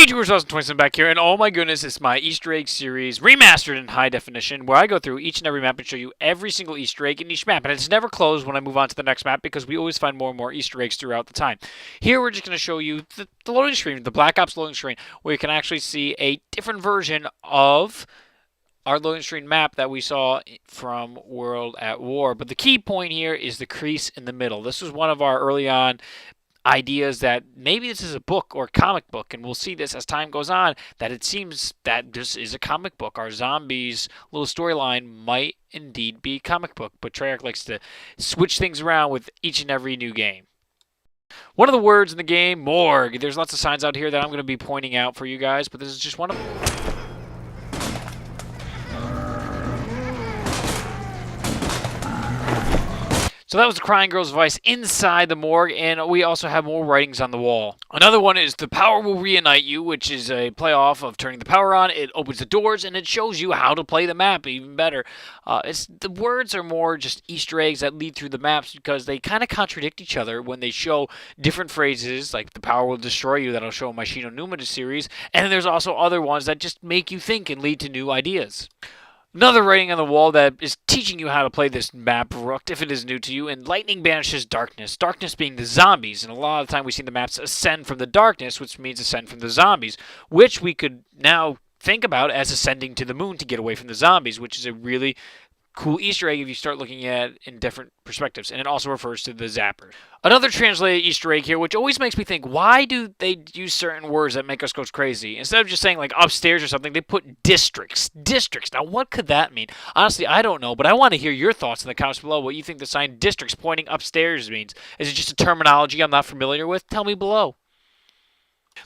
YouTubers 2027 back here, and oh my goodness, it's my Easter egg series remastered in high definition, where I go through each and every map and show you every single Easter egg in each map, and it's never closed when I move on to the next map because we always find more and more Easter eggs throughout the time. Here we're just going to show you the loading screen, the Black Ops loading screen, where you can actually see a different version of our loading screen map that we saw from World at War. But the key point here is the crease in the middle. This was one of our early on ideas that maybe this is a book or comic book, and we'll see this as time goes on, that it seems that this is a comic book. Our zombies little storyline might indeed be a comic book, but Treyarch likes to switch things around with each and every new game. One of the words in the game, Morgue. There's lots of signs out here that I'm going to be pointing out for you guys, but this is just one of them. So that was the crying girl's voice inside the morgue, and we also have more writings on the wall. Another one is the power will reunite you, which is a playoff of turning the power on. It opens the doors, and it shows you how to play the map even better. The words are more just Easter eggs that lead through the maps because they kind of contradict each other when they show different phrases, like the power will destroy you, that I'll show in my Shino Numa series, and then there's also other ones that just make you think and lead to new ideas. Another writing on the wall that is teaching you how to play this map, Verruckt, if it is new to you, and lightning banishes darkness. Darkness being the zombies, and a lot of the time we see the maps ascend from the darkness, which means ascend from the zombies, which we could now think about as ascending to the moon to get away from the zombies, which is a really cool Easter egg if you start looking at it in different perspectives, and it also refers to the zapper. Another translated Easter egg here, which always makes me think, why do they use certain words that make us go crazy? Instead of just saying like upstairs or something, they put districts. Districts. Now, what could that mean? Honestly, I don't know, but I want to hear your thoughts in the comments below. What you think the sign districts pointing upstairs means? Is it just a terminology I'm not familiar with? Tell me below.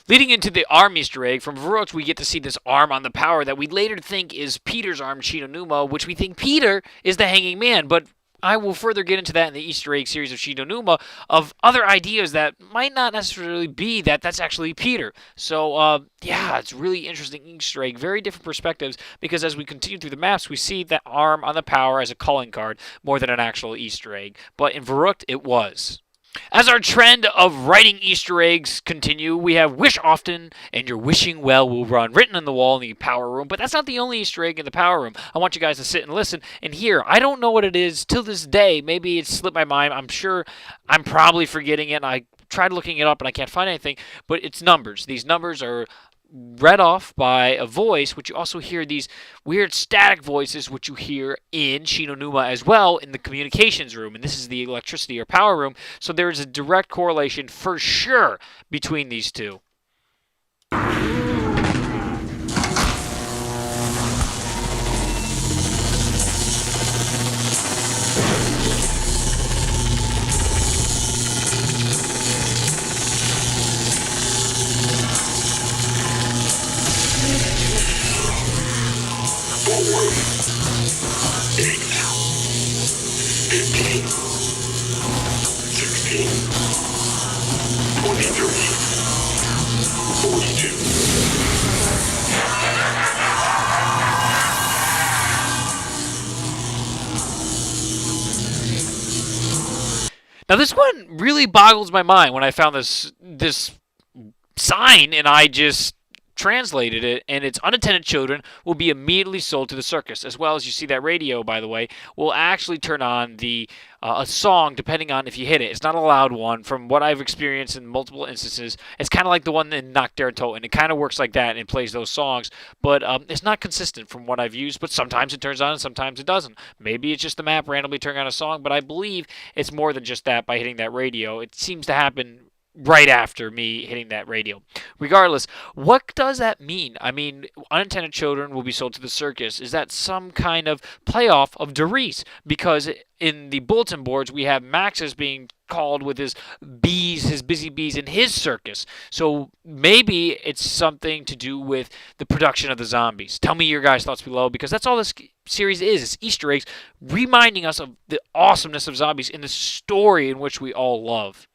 Leading into the arm Easter egg, from Verruckt, we get to see this arm on the power that we later think is Peter's arm, Shino Numa, which we think Peter is the hanging man, but I will further get into that in the Easter egg series of Shino Numa, of other ideas that might not necessarily be that that's actually Peter. So, yeah, it's really interesting Easter egg, very different perspectives, because as we continue through the maps, we see that arm on the power as a calling card more than an actual Easter egg, but in Verruckt, it was. As our trend of writing Easter eggs continue, we have wish often and your wishing well will run written on the wall in the power room, but that's not the only Easter egg in the power room. I want you guys to sit and listen and hear. I don't know what it is till this day. Maybe it's slipped my mind. I'm sure I'm probably forgetting it. I tried looking it up and I can't find anything, but it's numbers. These numbers are read off by a voice, which you also hear these weird static voices, which you hear in Shino Numa as well in the communications room, and this is the electricity or power room, so there is a direct correlation for sure between these two. Now this one really boggles my mind when I found this sign and I just translated it, and it's unattended children will be immediately sold to the circus, as well as you see that radio, by the way, will actually turn on the a song depending on if you hit it. It's not a loud one. From what I've experienced in multiple instances, it's kind of like the one in Knock Dare Toten. It kind of works like that and it plays those songs, but it's not consistent from what I've used, but sometimes it turns on and sometimes it doesn't. Maybe it's just the map randomly turning on a song, but I believe it's more than just that by hitting that radio. It seems to happen right after me hitting that radio. Regardless, what does that mean? I mean, unintended children will be sold to the circus. Is that some kind of playoff of Doris? Because in the bulletin boards, we have Max as being called with his bees, his busy bees in his circus. So maybe it's something to do with the production of the zombies. Tell me your guys' thoughts below, because that's all this series is. It's Easter eggs reminding us of the awesomeness of zombies in the story in which we all love.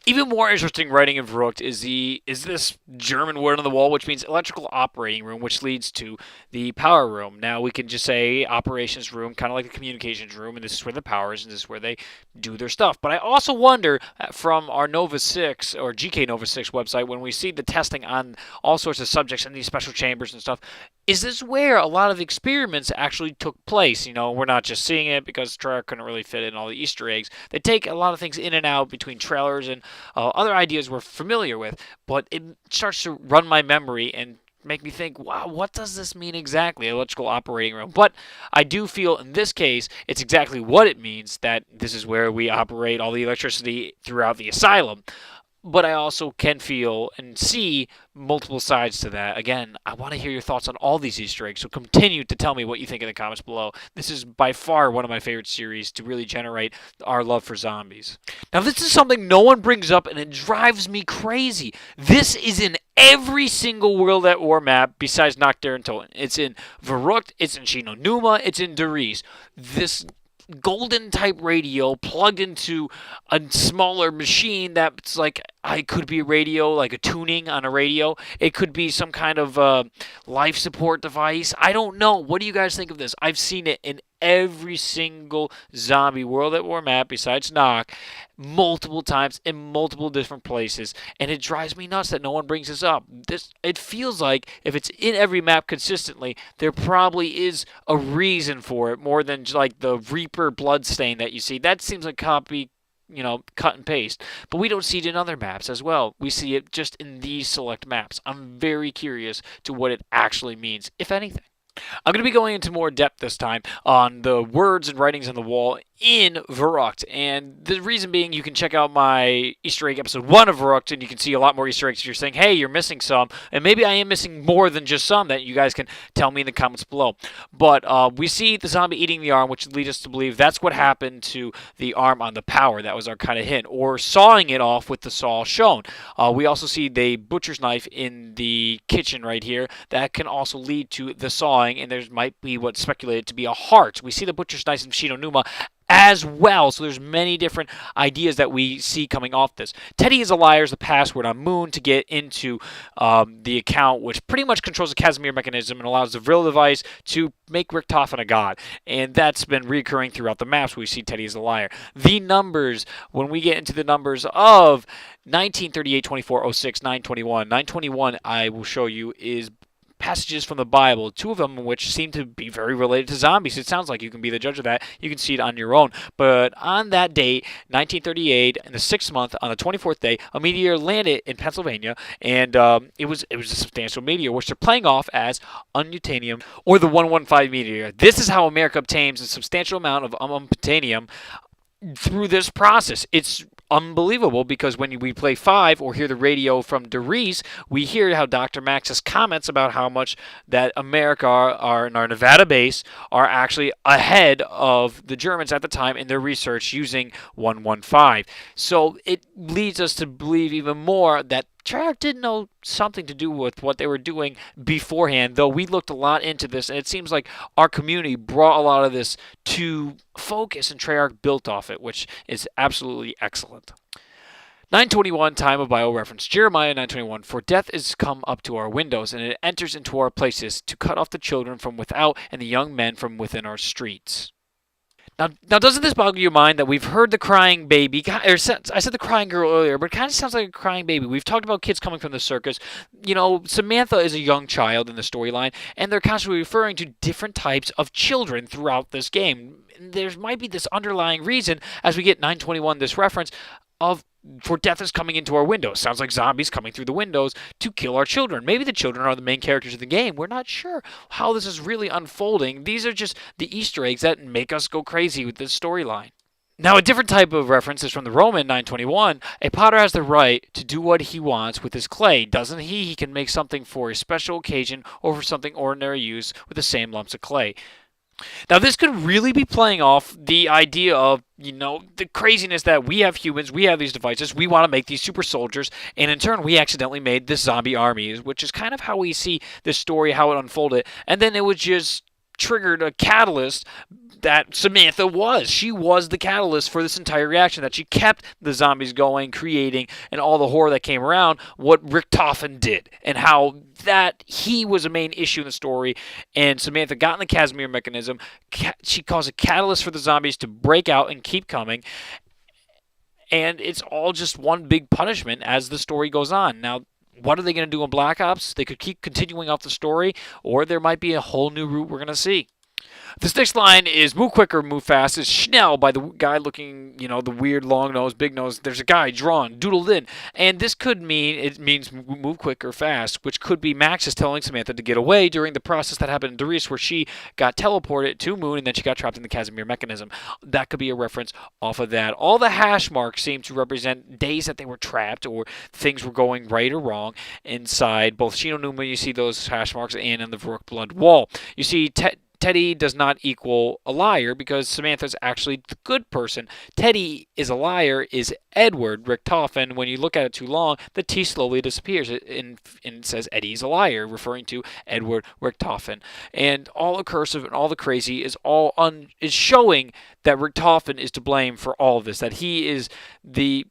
Even more interesting writing in Verruckt is this German word on the wall, which means electrical operating room, which leads to the power room. Now we can just say operations room, kind of like the communications room, and this is where the power is, and this is where they do their stuff. But I also wonder from our Nova 6 or GK Nova 6 website when we see the testing on all sorts of subjects in these special chambers and stuff, is this where a lot of experiments actually took place? We're not just seeing it because Treyarch couldn't really fit in all the Easter eggs. They take a lot of things in and out between trailers and other ideas we're familiar with, but it starts to run my memory and make me think, wow, what does this mean exactly, electrical operating room? But I do feel in this case, it's exactly what it means, that this is where we operate all the electricity throughout the asylum. But I also can feel and see multiple sides to that. Again, I want to hear your thoughts on all these Easter eggs, so continue to tell me what you think in the comments below. This is by far one of my favorite series to really generate our love for zombies. Now, this is something no one brings up, and it drives me crazy. This is in every single World at War map besides Nocturne Toten. It's in Verruckt, it's in Shinonuma, it's in Deriz. This golden type radio plugged into a smaller machine that's like, it could be a radio, like a tuning on a radio. It could be some kind of life support device. I don't know. What do you guys think of this? I've seen it in every single zombie World at War map besides Nock multiple times in multiple different places, and it drives me nuts that no one brings this up. It feels like if it's in every map consistently, there probably is a reason for it more than like the Reaper bloodstain that you see. That seems like copy, cut and paste. But we don't see it in other maps as well. We see it just in these select maps. I'm very curious to what it actually means, if anything. I'm going to be going into more depth this time on the words and writings on the wall in Verruckt, and the reason being, you can check out my Easter egg episode 1 of Verruckt, and you can see a lot more Easter eggs if you're saying, hey, you're missing some, and maybe I am missing more than just some that you guys can tell me in the comments below. But we see the zombie eating the arm, which leads us to believe that's what happened to the arm on the power. That was our kind of hint, or sawing it off with the saw shown. We also see the butcher's knife in the kitchen right here. That can also lead to the sawing, and there might be what's speculated to be a heart. We see the butcher's knife in Shinonuma as well. So there's many different ideas that we see coming off this. Teddy is a liar is the password on Moon to get into the account, which pretty much controls the Casimir mechanism and allows the Vril device to make Richtofen a god. And that's been recurring throughout the maps. We see Teddy is a liar. The numbers, when we get into the numbers of 1938, 24, 06, 921. 921, I will show you, is passages from the Bible, 2 of them which seem to be very related to zombies. It sounds like you can be the judge of that. You can see it on your own. But on that date, 1938, in the 6th month, on the 24th day, a meteor landed in Pennsylvania, and it was a substantial meteor, which they're playing off as unutanium, or the 115 meteor. This is how America obtains a substantial amount of unutanium through this process. It's unbelievable, because when we play 5 or hear the radio from Deriz, we hear how Dr. Max's comments about how much that America are in our Nevada base are actually ahead of the Germans at the time in their research using 115. So it leads us to believe even more that Treyarch did know something to do with what they were doing beforehand, though we looked a lot into this, and it seems like our community brought a lot of this to focus, and Treyarch built off it, which is absolutely excellent. 921, time of bioreference. Jeremiah 921, for death is come up to our windows, and it enters into our places to cut off the children from without and the young men from within our streets. Now, doesn't this boggle your mind that we've heard the crying baby, or I said the crying girl earlier, but it kind of sounds like a crying baby. We've talked about kids coming from the circus. Samantha is a young child in the storyline, and they're constantly referring to different types of children throughout this game. There might be this underlying reason, as we get 921, this reference of for death is coming into our windows. Sounds like zombies coming through the windows to kill our children. Maybe the children are the main characters of the game. We're not sure how this is really unfolding. These are just the Easter eggs that make us go crazy with this storyline. Now, a different type of reference is from the Roman 921. A potter has the right to do what he wants with his clay. Doesn't he? He can make something for a special occasion or for something ordinary use with the same lumps of clay. Now, this could really be playing off the idea of, the craziness that we have humans, we have these devices, we want to make these super soldiers, and in turn, we accidentally made this zombie army, which is kind of how we see this story, how it unfolded, and then it was just triggered a catalyst that Samantha was. She was the catalyst for this entire reaction, that she kept the zombies going, creating, and all the horror that came around what Richtofen did, and how that he was a main issue in the story, and Samantha got in the Casimir mechanism. She caused a catalyst for the zombies to break out and keep coming, and it's all just one big punishment as the story goes on. Now, what are they going to do in Black Ops? They could keep continuing off the story, or there might be a whole new route we're going to see. This next line is move quicker, move fast. Is Schnell by the guy looking, the weird long nose, big nose. There's a guy drawn, doodled in. And this could mean, it means move quick or fast, which could be Max is telling Samantha to get away during the process that happened in Doris, where she got teleported to Moon and then she got trapped in the Casimir mechanism. That could be a reference off of that. All the hash marks seem to represent days that they were trapped or things were going right or wrong inside both Shinonuma. You see those hash marks, and in the Verruckt blood wall. You see Teddy does not equal a liar because Samantha's actually the good person. Teddy is a liar is Edward Richtofen. When you look at it too long, the T slowly disappears and it says Eddie's a liar, referring to Edward Richtofen. And all the cursive and all the crazy is is showing that Richtofen is to blame for all of this, that he is the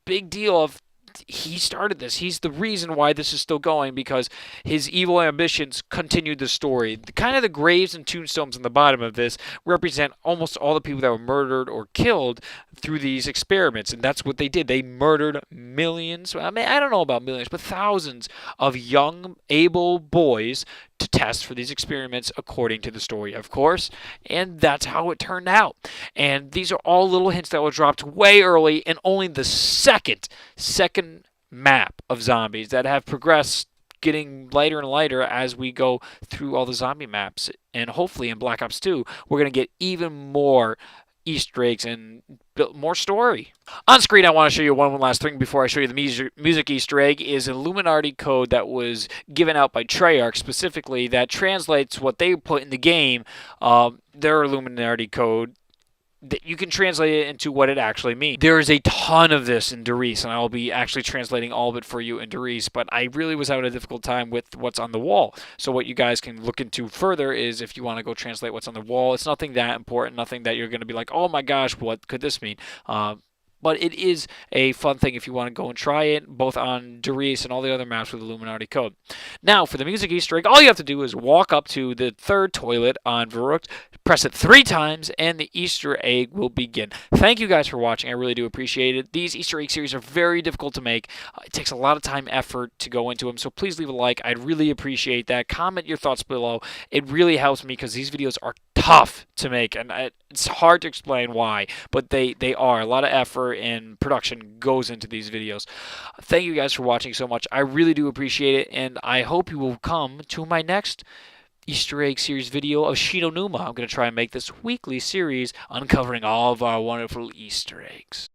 big deal of he started this. He's the reason why this is still going, because his evil ambitions continued the story. Kind of the graves and tombstones on the bottom of this represent almost all the people that were murdered or killed through these experiments, and that's what they did. They murdered millions. I mean, I don't know about millions, but thousands of young, able boys to test for these experiments according to the story, of course, and that's how it turned out. And these are all little hints that were dropped way early in only the second map of zombies that have progressed, getting lighter and lighter as we go through all the zombie maps. And hopefully in Black Ops 2, we're going to get even more Easter eggs and more story. On screen, I want to show you one last thing before I show you the music Easter egg. Is an Illuminati code that was given out by Treyarch specifically that translates what they put in the game, their Illuminati code. That you can translate it into what it actually means. There is a ton of this in Doris, and I'll be actually translating all of it for you in Doris, but I really was having a difficult time with what's on the wall. So what you guys can look into further is if you want to go translate what's on the wall. It's nothing that important, nothing that you're going to be like, oh my gosh, what could this mean? But it is a fun thing if you want to go and try it, both on Doris and all the other maps with Illuminati code. Now, for the music Easter egg, all you have to do is walk up to the third toilet on Verruckt, press it 3 times, and the Easter egg will begin. Thank you guys for watching. I really do appreciate it. These Easter egg series are very difficult to make. It takes a lot of time, effort to go into them, so please leave a like. I'd really appreciate that. Comment your thoughts below. It really helps me because these videos are tough to make, and it's hard to explain why, but they are. A lot of effort and production goes into these videos. Thank you guys for watching so much. I really do appreciate it, and I hope you will come to my next Easter egg series video of Shinonuma. I'm going to try and make this weekly series uncovering all of our wonderful Easter eggs.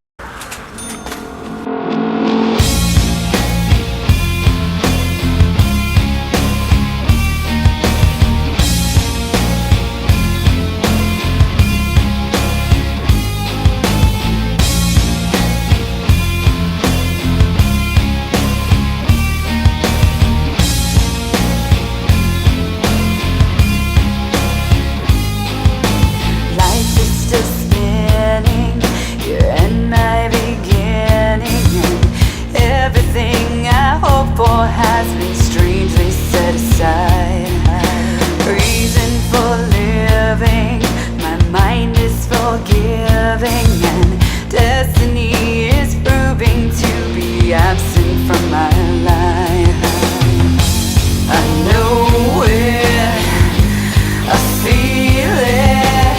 Has been strangely set aside. Reason for living, my mind is forgiving, and destiny is proving to be absent from my life. I know it, I feel it,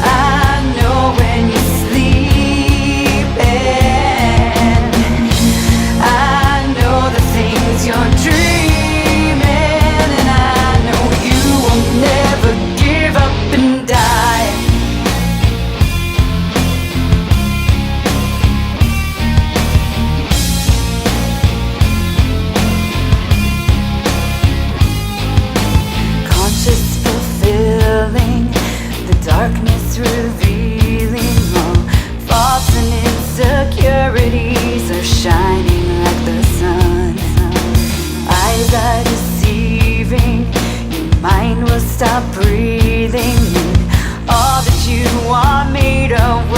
I know when you're sleeping, you're dreaming, and I know you will never give up and die. feeling, all that you are made of